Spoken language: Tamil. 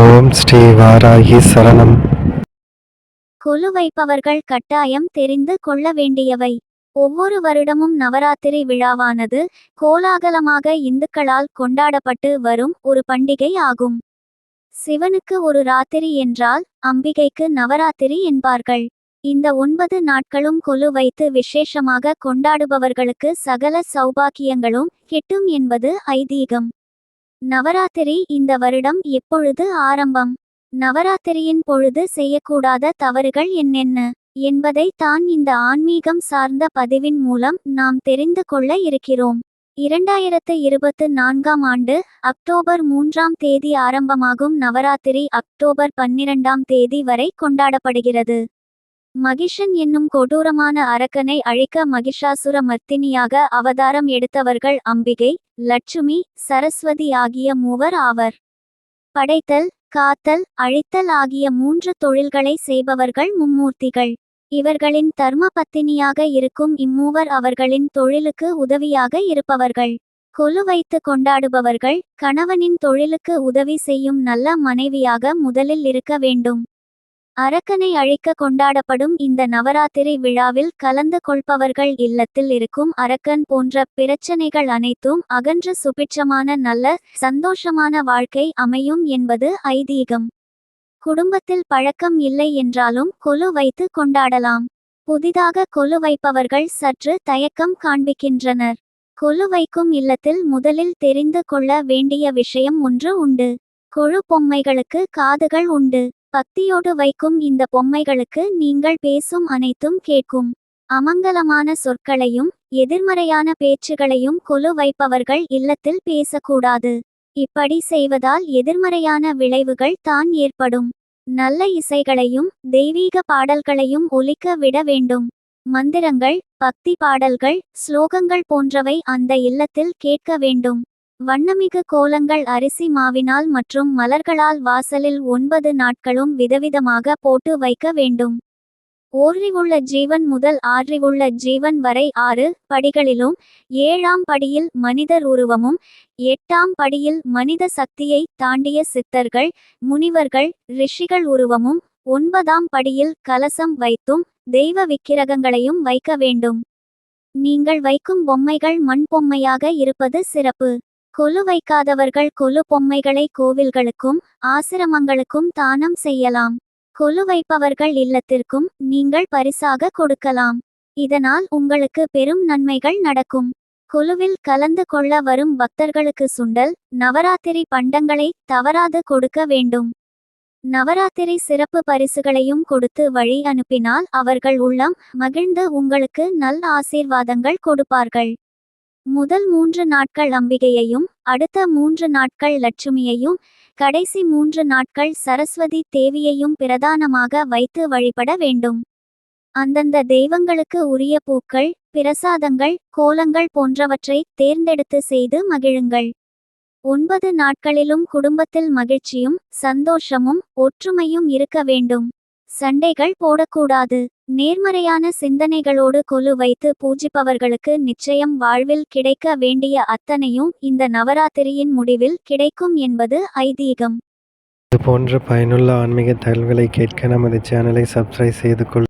ஓம் ஸ்ரீ வாராகி சரணம். கொலு வைப்பவர்கள் கட்டாயம் தெரிந்து கொள்ள வேண்டியவை. ஒவ்வொரு வருடமும் நவராத்திரி விழாவானது கோலாகலமாக இந்துக்களால் கொண்டாடப்பட்டு வரும் ஒரு பண்டிகை ஆகும். சிவனுக்கு ஒரு ராத்திரி என்றால் அம்பிகைக்கு நவராத்திரி என்பார்கள். இந்த 9 நாட்களும் கொலு வைத்து விசேஷமாக கொண்டாடுபவர்களுக்கு சகல சௌபாக்கியங்களும் கிட்டும் என்பது ஐதீகம். நவராத்திரி இந்த வருடம் எப்பொழுது ஆரம்பம்? நவராத்திரியின் பொழுது செய்யக்கூடாத தவறுகள் என்னென்ன என்பதை தான் இந்த ஆன்மீகம் சார்ந்த பதிவின் மூலம் நாம் தெரிந்து கொள்ள இருக்கிறோம். 2024ஆம் ஆண்டு அக்டோபர் 3ஆம் தேதி ஆரம்பமாகும் நவராத்திரி அக்டோபர் 12ஆம் தேதி வரை கொண்டாடப்படுகிறது. மகிஷன் என்னும் கொடூரமான அரக்கனை அழிக்க மகிஷாசுர மர்த்தினியாக அவதாரம் எடுத்தவர்கள் அம்பிகை, லட்சுமி, சரஸ்வதி ஆகிய மூவர் ஆவர். படைத்தல், காத்தல், அழித்தல் ஆகிய 3 தொழில்களை செய்பவர்கள் மும்மூர்த்திகள். இவர்களின் தர்ம பத்தினியாக இருக்கும் இம்மூவர் அவர்களின் தொழிலுக்கு உதவியாக இருப்பவர்கள். கொலு வைத்து கொண்டாடுபவர்கள் கணவனின் தொழிலுக்கு உதவி செய்யும் நல்ல மனைவியாக முதலில் இருக்க வேண்டும். அரக்கனை அழிக்க கொண்டாடப்படும் இந்த நவராத்திரி விழாவில் கலந்து கொள்பவர்கள் இல்லத்தில் இருக்கும் அரக்கன் போன்ற பிரச்சனைகள் அனைத்தும் அகன்று சுபிட்சமான நல்ல சந்தோஷமான வாழ்க்கை அமையும் என்பது ஐதீகம். குடும்பத்தில் பழக்கம் இல்லை என்றாலும் கொலு வைத்து கொண்டாடலாம். புதிதாக கொலு வைப்பவர்கள் சற்று தயக்கம் காண்பிக்கின்றனர். கொலு வைக்கும் இல்லத்தில் முதலில் தெரிந்து கொள்ள வேண்டிய விஷயம் ஒன்று உண்டு. கொழு பொம்மைகளுக்கு காதுகள் உண்டு. பக்தியோடு வைக்கும் இந்த பொம்மைகளுக்கு நீங்கள் பேசும் அனைத்தும் கேட்கும். அமங்கலமான சொற்களையும் எதிர்மறையான பேச்சுகளையும் கொலு வைப்பவர்கள் இல்லத்தில் பேசக்கூடாது. இப்படி செய்வதால் எதிர்மறையான விளைவுகள் தான் ஏற்படும். நல்ல இசைகளையும் தெய்வீக பாடல்களையும் ஒலிக்க விட வேண்டும். மந்திரங்கள், பக்தி பாடல்கள், ஸ்லோகங்கள் போன்றவை அந்த இல்லத்தில் கேட்க வேண்டும். வண்ணமிகு கோலங்கள் அரிசி மாவினால் மற்றும் மலர்களால் வாசலில் 9 நாட்களும் விதவிதமாக போட்டு வைக்க வேண்டும். ஓரிவுள்ள ஜீவன் முதல் ஆறிவுள்ள ஜீவன் வரை 6 படிகளிலும் 7ஆம் படியில் மனிதர் உருவமும் 8ஆம் படியில் மனித சக்தியை தாண்டிய சித்தர்கள், முனிவர்கள், ரிஷிகள் உருவமும் 9ஆம் படியில் கலசம் வைத்தும் தெய்வ விக்கிரகங்களையும் வைக்க வேண்டும். நீங்கள் வைக்கும் பொம்மைகள் மண் பொம்மையாக இருப்பது சிறப்பு. கொலு வைக்காதவர்கள் கொலு பொம்மைகளை கோவில்களுக்கும் ஆசிரமங்களுக்கும் தானம் செய்யலாம். கொலு வைப்பவர்கள் இல்லத்திற்கும் நீங்கள் பரிசாக கொடுக்கலாம். இதனால் உங்களுக்கு பெரும் நன்மைகள் நடக்கும். கொலுவில் கலந்து கொள்ள வரும் பக்தர்களுக்கு சுண்டல், நவராத்திரி பண்டங்களை தவறாது கொடுக்க வேண்டும். நவராத்திரி சிறப்பு பரிசுகளையும் கொடுத்து வழி அனுப்பினால் அவர்கள் உள்ளம் மகிழ்ந்து உங்களுக்கு நல் ஆசீர்வாதங்கள் கொடுப்பார்கள். முதல் 3 நாட்கள் அம்பிகையையும் அடுத்த 3 நாட்கள் லட்சுமியையும் கடைசி 3 நாட்கள் சரஸ்வதி தேவியையும் பிரதானமாக வைத்து வழிபட வேண்டும். அந்தந்த தெய்வங்களுக்கு உரிய பூக்கள், பிரசாதங்கள், கோலங்கள் போன்றவற்றை தேர்ந்தெடுத்து செய்து மகிழுங்கள். 9 நாட்களிலும் குடும்பத்தில் மகிழ்ச்சியும் சந்தோஷமும் ஒற்றுமையும் இருக்க வேண்டும். சண்டைகள் போடக்கூடாது. நேர்மறையான சிந்தனைகளோடு கொலு வைத்து பூஜிப்பவர்களுக்கு நிச்சயம் வாழ்வில் கிடைக்க வேண்டிய அத்தனையும் இந்த நவராத்திரியின் முடிவில் கிடைக்கும் என்பது ஐதீகம். இது போன்ற பயனுள்ள ஆன்மீக தகவல்களை கேட்க நமது சேனலை சப்ஸ்கிரைப் செய்து கொள்ளுங்கள்.